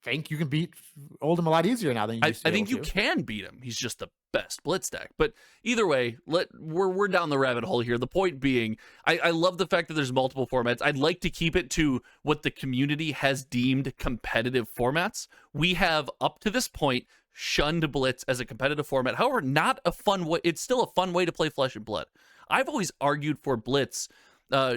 think you can beat Oldhim a lot easier now than you used to. I think you can beat him. He's just the best Blitz deck. But either way, we're down the rabbit hole here. The point being, I love the fact that there's multiple formats. I'd like to keep it to what the community has deemed competitive formats. We have, up to this point, shunned Blitz as a competitive format. However, not a fun way. It's still a fun way to play Flesh and Blood. I've always argued for Blitz.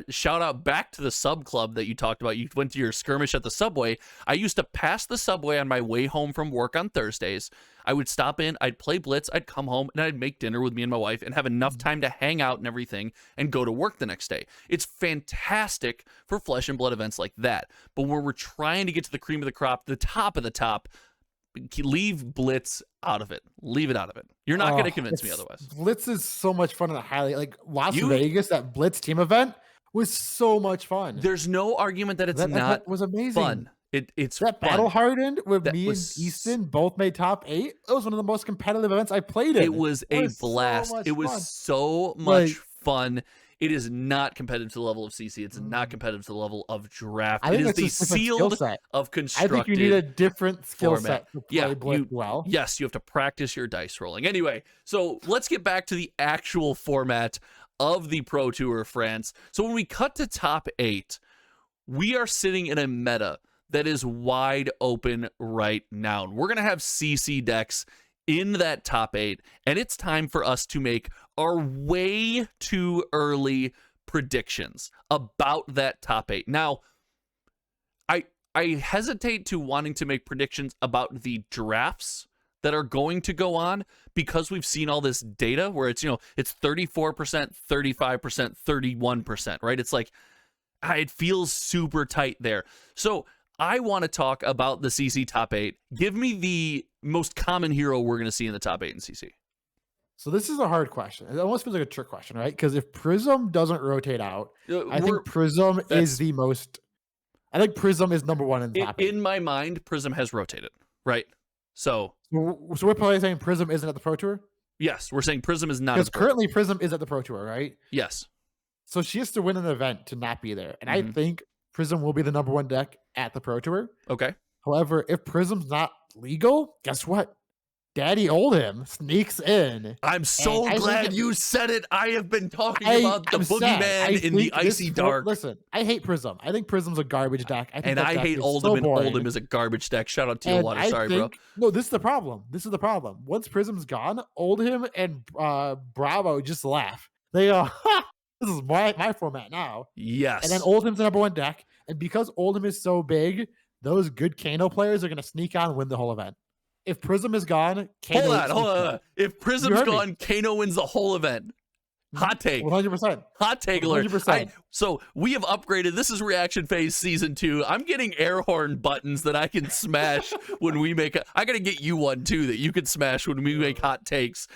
Shout out back to the sub club that you talked about. You went to your skirmish at the subway. I used to pass the subway on my way home from work on Thursdays. I would stop in, I'd play Blitz, I'd come home, and I'd make dinner with me and my wife and have enough time to hang out and everything and go to work the next day. It's fantastic for Flesh and Blood events like that. But where we're trying to get to the cream of the crop, the top of the top, leave Blitz out of it. Leave it out of it. You're not going to convince me otherwise. Blitz is so much fun and highly like Las Vegas. That Blitz team event was so much fun. There's no argument that it's not was amazing. Fun. It's that fun. Battle Hardened where me and Easton both made top 8. It was one of the most competitive events I played in. It was a blast. It was so much fun. It is not competitive to the level of CC. It's not competitive to the level of Draft. It is the sealed of constructed. I think you need a different skill set to play Blitz well. Yes, you have to practice your dice rolling. Anyway, so let's get back to the actual format of the Pro Tour France. So when we cut to top 8, we are sitting in a meta that is wide open right now. And we're going to have CC decks in that top 8, and it's time for us to make our way too early predictions about that top 8. Now, I hesitate to wanting to make predictions about the drafts that are going to go on because we've seen all this data where it's, it's 34%, 35%, 31%, right? It's like, it feels super tight there. So I want to talk about the CC top 8. Give me the most common hero we're going to see in the top 8 in CC. So this is a hard question. It almost feels like a trick question, right? Because if Prism doesn't rotate out, I think Prism is the most. I think Prism is number one in the top eight. In my mind, Prism has rotated, right? So we're probably saying Prism isn't at the Pro Tour? Yes, we're saying Prism is not. Because currently Prism is at the Pro Tour, right? Yes. So she has to win an event to not be there. And I think Prism will be the number one deck at the Pro Tour. Okay. However, if Prism's not legal, guess what? Daddy Oldhim sneaks in. I'm so glad you said it. I have been talking about the boogeyman in the icy dark. Listen, I hate Prism. I think Prism's a garbage deck. I hate Oldhim, and Oldhim is a garbage deck. Shout out to Water. Sorry, bro. No, this is the problem. Once Prism's gone, Oldhim and Bravo just laugh. They go, ha! This is my format now. Yes. And then Oldhim's the number one deck. And because Oldhim is so big, those good Kano players are going to sneak on and win the whole event. If Prism is gone, Kano hold on. If Prism's gone, Kano wins the whole event. Hot take. 100%. Hot take alert. 100%. So we have upgraded. This is Reaction Phase Season 2. I'm getting air horn buttons that I can smash when we make I got to get you one too that you can smash when we make hot takes.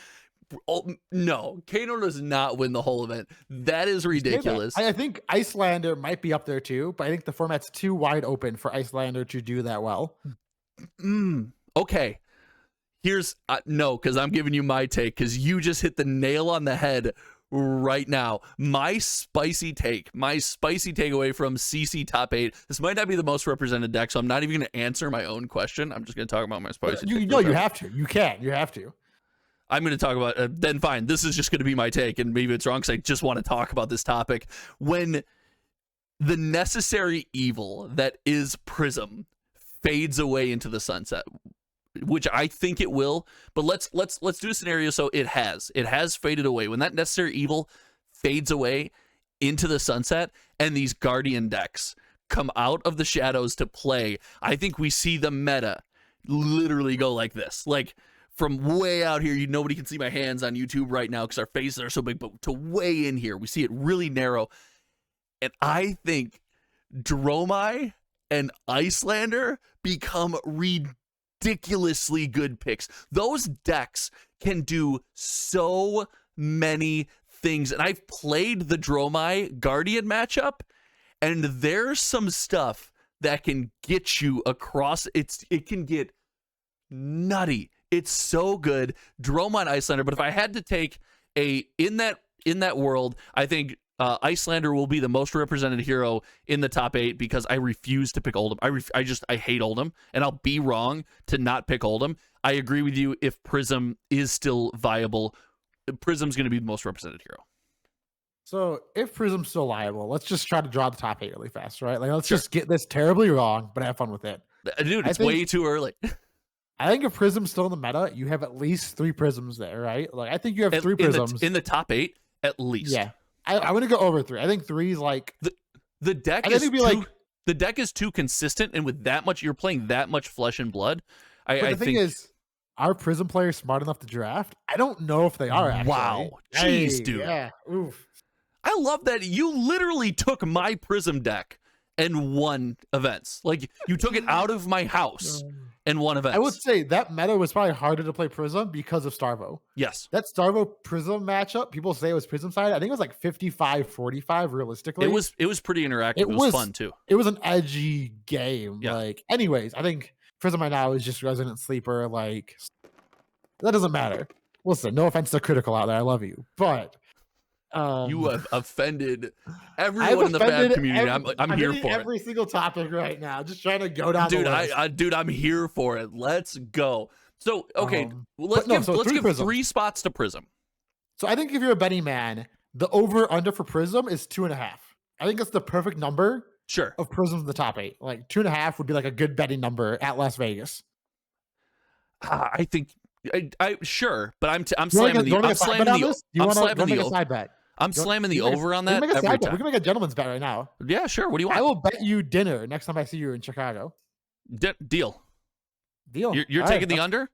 Oh, no, Kano does not win the whole event. That is ridiculous. I think Icelander might be up there too, but I think the format's too wide open for Icelander to do that well. Okay, here's no, because I'm giving you my take, because you just hit the nail on the head right now. My spicy takeaway from CC top 8. This might not be the most represented deck, so I'm not even going to answer my own question. I'm just going to talk about my spicy. You have to. You have to. I'm going to talk about then fine. This is just going to be my take, and maybe it's wrong because I just want to talk about this topic. When the necessary evil that is Prism fades away into the sunset, which I think it will, but let's do a scenario. So it has faded away. When that necessary evil fades away into the sunset and these Guardian decks come out of the shadows to play, I think we see the meta literally go like this. Like from way out here, nobody can see my hands on YouTube right now because our faces are so big, but to way in here, we see it really narrow. And I think Dromai and Icelander become ridiculously good picks. Those decks can do so many things. And I've played the Dromai Guardian matchup, and there's some stuff that can get you across. It can get nutty. It's so good. Dromai and Icelander, but if I had to take in that world, I think Icelander will be the most represented hero in the top 8 because I refuse to pick Oldhim. I hate Oldhim, and I'll be wrong to not pick Oldhim. I agree with you. If Prism is still viable, Prism's going to be the most represented hero. So if Prism's still viable, let's just try to draw the top 8 really fast, right? Like let's just get this terribly wrong, but have fun with it. Dude, it's way too early. I think if Prism's still in the meta, you have at least 3 Prisms there, right? Like I think you have 3 Prisms in the top 8 at least. Yeah. I want to go over 3. I think 3 is like the deck the deck is too consistent, and with that much, you're playing that much flesh and blood. The thing is, are Prism players smart enough to draft? I don't know if they are. Actually. Wow, jeez, dude. Yeah, oof. I love that you literally took my Prism deck and won events. Like you took it out of my house and won events. I would say that meta was probably harder to play Prism because of Starvo. Yes. That Starvo Prism matchup, people say it was Prism side. I think it was like 55-45 realistically. It was pretty interactive. It was fun too. It was an edgy game. Yeah. Like anyways, I think Prism right now is just Resident Sleeper. Like that doesn't matter. Listen, no offense to Critical out there. I love you. But you have offended everyone in the Fab community. I'm here for every single topic right now. Just trying to go down. Dude, I'm here for it. Let's go. So okay, let's give 3 spots to Prism. So I think if you're a betting man, the over under for Prism is 2.5. I think that's the perfect number. Sure. Of Prism in the top 8. Like 2.5 would be like a good betting number at Las Vegas. I think sure, but I'm slamming the side bet. I'm slamming the over on that every time. We can make a gentleman's bet right now. Yeah, sure. What do you want? I will bet you dinner next time I see you in Chicago. Deal. You're taking the under?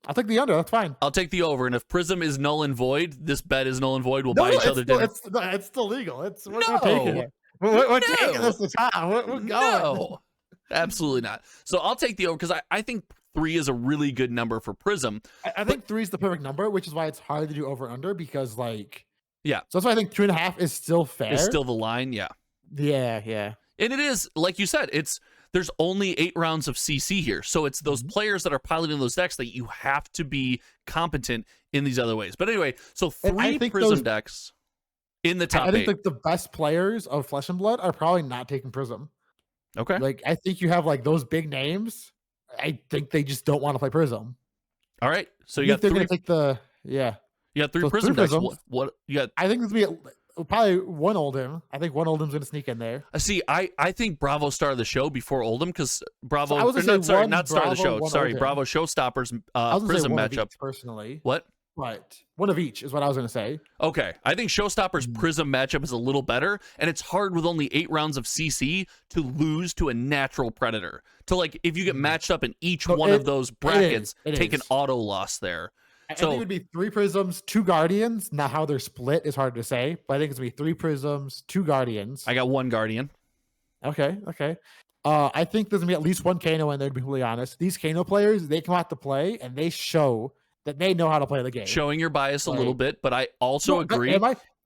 I'll take the under. That's fine. I'll take the over. And if Prism is null and void, this bet is null and void. We'll buy each other dinner. It's still legal. We're taking it. We're taking this to time. We're going. No, absolutely not. So I'll take the over because I think 3 is a really good number for Prism. I think 3 is the perfect number, which is why it's hard to do over under because like Yeah. So that's why I think 2.5 is still fair. Is still the line, yeah. Yeah. And it is, like you said, there's only 8 rounds of CC here. So it's those players that are piloting those decks that you have to be competent in these other ways. But anyway, so 3 Prism decks in the top 8. I think like the best players of Flesh and Blood are probably not taking Prism. Okay. Like I think you have like those big names. I think they just don't want to play Prism. All right. So you got 3. Take the You got 3 so Prism 3 decks. Prisms. What you got? I think this will be probably one Oldhim. I think one Oldhim's going to sneak in there. See, I think Bravo started the show before Oldhim because Bravo. So I was not Bravo, start the show. Sorry, Oldhim. Bravo Showstoppers Prism matchup. Personally, what? But one of each is what I was going to say. Okay, I think Showstoppers Prism matchup is a little better, and it's hard with only 8 rounds of CC to lose to a natural Predator. To like, if you get matched up in each one of those brackets, take an auto loss there. I think it would be 3 Prisms, 2 Guardians. Now how they're split is hard to say, but I think it's going to be 3 Prisms, 2 Guardians. I got 1 Guardian. Okay. I think there's going to be at least 1 Kano in there, to be completely honest. These Kano players, they come out to play, and they show that they know how to play the game. Showing your bias a little bit, but I also agree.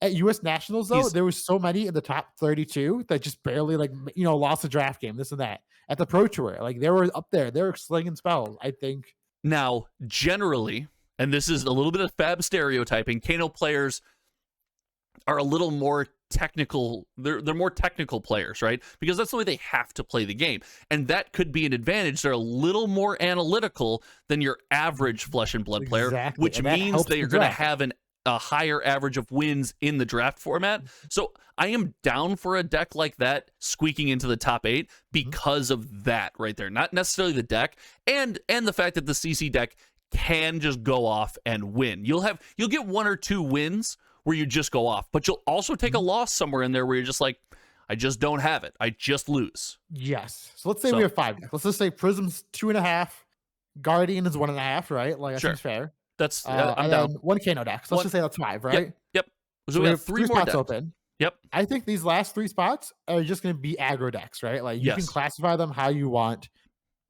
At U.S. Nationals, though, there was so many in the top 32 that just barely, lost the draft game, this and that. At the Pro Tour, they were up there. They were slinging spells, I think. Now, generally, and this is a little bit of Fab stereotyping, Kano players are a little more technical. They're more technical players, right? Because that's the way they have to play the game. And that could be an advantage. They're a little more analytical than your average Flesh and Blood player, which means they are going to have a higher average of wins in the draft format. So I am down for a deck like that squeaking into the top 8 because of that right there. Not necessarily the deck and the fact that the CC deck can just go off and win. You'll get 1 or 2 wins where you just go off, but you'll also take a loss somewhere in there where you're just like, I just don't have it. I just lose. Yes. So let's say we have 5 decks. Let's just say Prism's 2.5, Guardian is 1.5, right? Like, that seems fair. That's I'm down. 1 Kano deck. So let's just say that's 5, right? Yep. So we have 3 more spots decks open. Yep. I think these last 3 spots are just going to be aggro decks, right? Like, you can classify them how you want.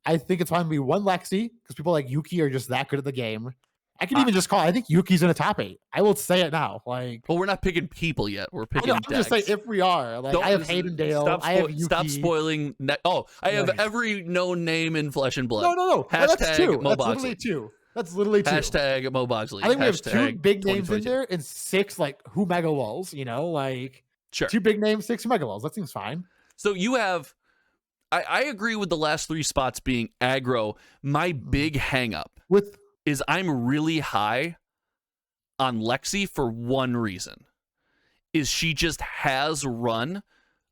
I think it's going to be 1 Lexi because people like Yuki are just that good at the game. I can even just call. I think Yuki's in the top 8. I will say it now. Well, we're not picking people yet. We're picking decks. I'm just saying if we are. I have Hayden Dale. I have Yuki. Stop spoiling. I have every known name in Flesh and Blood. No. Hashtag Mo That's literally 2. That's literally 2. Hashtag Mo Boxley. I think we have 2 big names in there and 6 who mega walls. Sure. 2 big names, 6 mega walls. That seems fine. So you have. I agree with the last 3 spots being aggro. My big hang up is I'm really high on Lexi for one reason. Is she just has run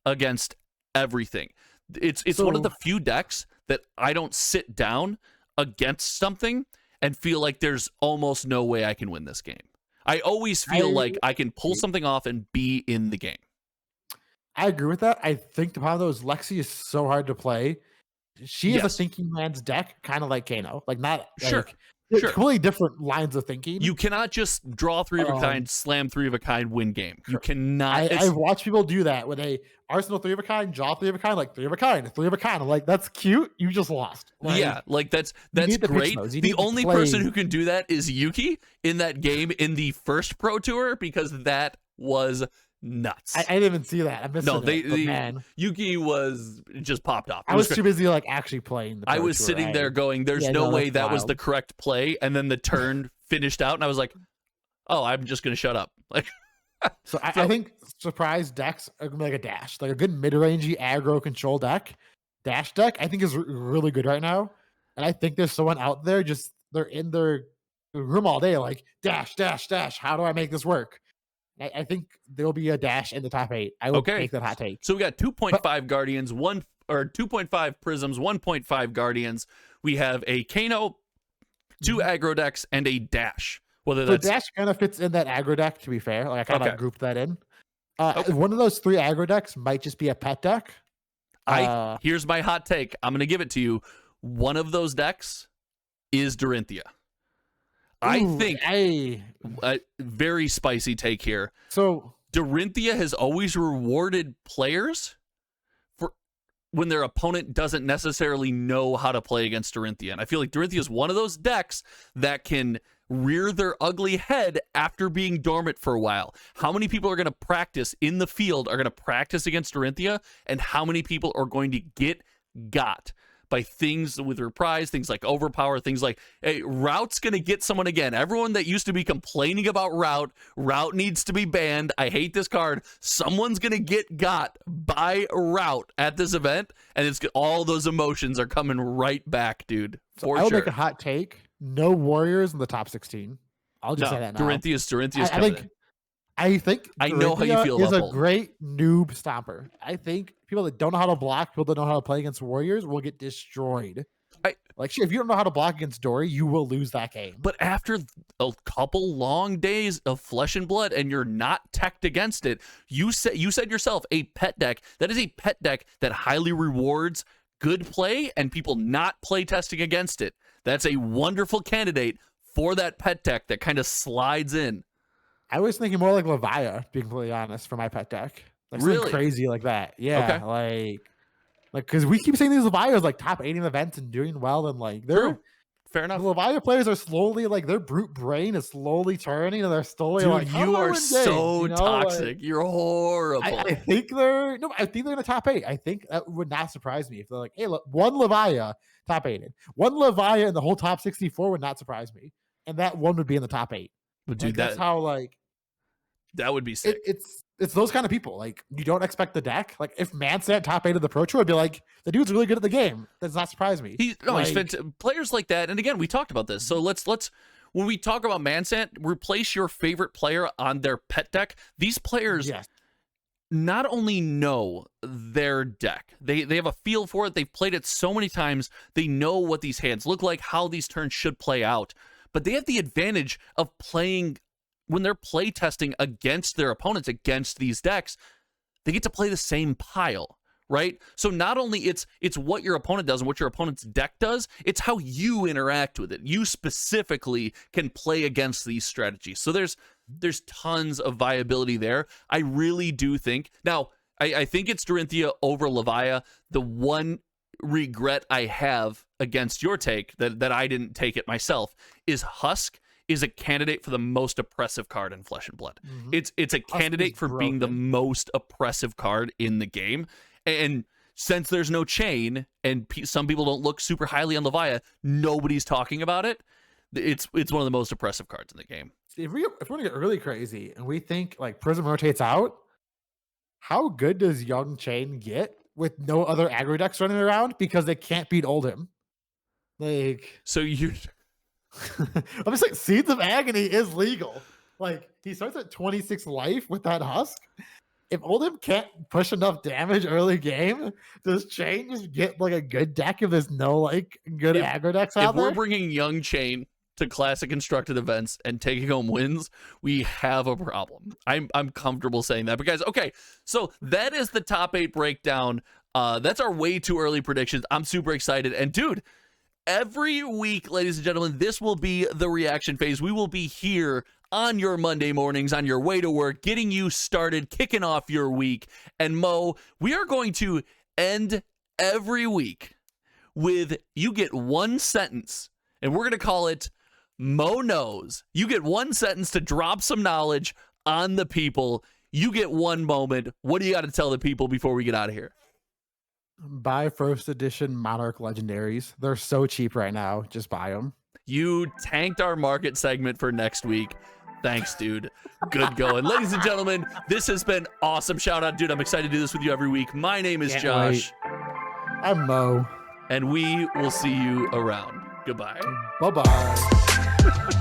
against everything. It's one of the few decks that I don't sit down against something and feel like there's almost no way I can win this game. I always feel like I can pull something off and be in the game. I agree with that. I think the problem though is Lexi is so hard to play. She is a thinking man's deck, kind of like Kano. Completely different lines of thinking. You cannot just draw 3 of a kind, slam 3 of a kind, win game. You cannot. I've watched people do that when they arsenal 3 of a kind, draw 3 of a kind, 3 of a kind, 3 of a kind. I'm like, that's cute. You just lost. That's great. The only person who can do that is Yuki in that game in the first Pro Tour because that was nuts. I didn't even see that. I missed it. Man. Yuki was just popped off. I was too busy actually playing the Pro I was Tour, sitting there going, there's no way that was the correct play, and then the turn finished out and I was like, oh, I'm just gonna shut up. So I think surprise decks are gonna be like a dash, like a good mid-rangey aggro control deck. Dash deck I think is really good right now. And I think there's someone out there they're in their room all day dash, how do I make this work? I think there'll be a dash in the top 8. I would make that hot take. So we got 2.5 Guardians, 2.5 Prisms, 1.5 Guardians. We have a Kano, 2 aggro decks, and a dash. The dash kind of fits in that aggro deck, to be fair. I kind of grouped that in. One of those 3 aggro decks might just be a pet deck. Here's my hot take. I'm going to give it to you. One of those decks is Dorinthia. I think a very spicy take here. So Dorinthia has always rewarded players when their opponent doesn't necessarily know how to play against Dorinthia. And I feel like Dorinthia is one of those decks that can rear their ugly head after being dormant for a while. How many people are going to practice in the field, are going to practice against Dorinthia, and how many people are going to get got by things with reprise, things like overpower, things like, hey, Rout's going to get someone again. Everyone that used to be complaining about Rout needs to be banned. I hate this card. Someone's going to get got by Rout at this event, and it's all those emotions are coming right back, dude. For I would sure. make a hot take. No Warriors in the top 16. I'll just say that now. Dorinthia's coming in. I think I know how you feel is about a Bolton. great noob stomper. I think people that don't know how to block, people that don't know how to play against Warriors will get destroyed. Shit, if you don't know how to block against Dory, you will lose that game. But after a couple long days of Flesh and Blood and you're not teched against it, you said yourself, a pet deck, that is a pet deck that highly rewards good play and people not play testing against it. That's a wonderful candidate for that pet deck that kind of slides in. I was thinking more like Levia, being completely honest, for my pet deck. Like Really? something crazy like that. Yeah. Okay. Like because we keep saying these Levias like top 8 in events and doing well, and like they're True. Fair enough. the Levia players are slowly like their brute brain is slowly turning, and they're slowly Dude, like, how you do I are win games? so You know, toxic. like, You're horrible. I think they're in the top 8. I think that would not surprise me if they're like, hey, look, one Levia top 8, one Levia in the whole top 64 would not surprise me, and that one would be in the top 8. But dude, that's how like. That would be sick. It's those kind of people. Like, you don't expect the deck. Like, if Mansat top 8 of the Pro Tour, I'd be like, the dude's really good at the game. That does not surprise me. He's players like that. And again, we talked about this. So let's when we talk about Mansat, replace your favorite player on their pet deck. These players not only know their deck, they have a feel for it. They've played it so many times. They know what these hands look like, how these turns should play out. But they have the advantage of playing. When they're play testing against their opponents, against these decks, they get to play the same pile, right? So not only it's what your opponent does and what your opponent's deck does, it's how you interact with it. You specifically can play against these strategies. So there's tons of viability there. I really do think. Now, I think it's Dorinthia over Levia. The one regret I have against your take, that I didn't take it myself, is Husk is a candidate for the most oppressive card in Flesh and Blood. It's a candidate for being the most oppressive card in the game. And since there's no chain and some people don't look super highly on Levia, nobody's talking about it. It's one of the most oppressive cards in the game. If we're gonna get really crazy and we think like Prism rotates out, how good does Young Chain get with no other aggro decks running around because they can't beat Oldhim? Like, so you. I'm just like, Seeds of Agony is legal. Like, he starts at 26 life with that Husk. If Oldhim can't push enough damage early game, does Chain just get like a good deck if there's no like good aggro decks out there? If we're bringing Young Chain to classic constructed events and taking home wins, we have a problem. I'm comfortable saying that. But guys, okay, so that is the top 8 breakdown. That's our way too early predictions. I'm super excited. And dude, every week, ladies and gentlemen, this will be the reaction phase. We will be here on your Monday mornings, on your way to work, getting you started, kicking off your week. And Mo, we are going to end every week with, you get one sentence, and we're going to call it Mo Knows. You get one sentence to drop some knowledge on the people. You get one moment. What do you got to tell the people before we get out of here? Buy first edition Monarch Legendaries. They're so cheap right now. Just buy them. You tanked our market segment for next week. Thanks, dude. Good going. Ladies and gentlemen, this has been awesome. Shout out, dude. I'm excited to do this with you every week. My name is Josh. I'm Mo. And we will see you around. Goodbye. Bye-bye.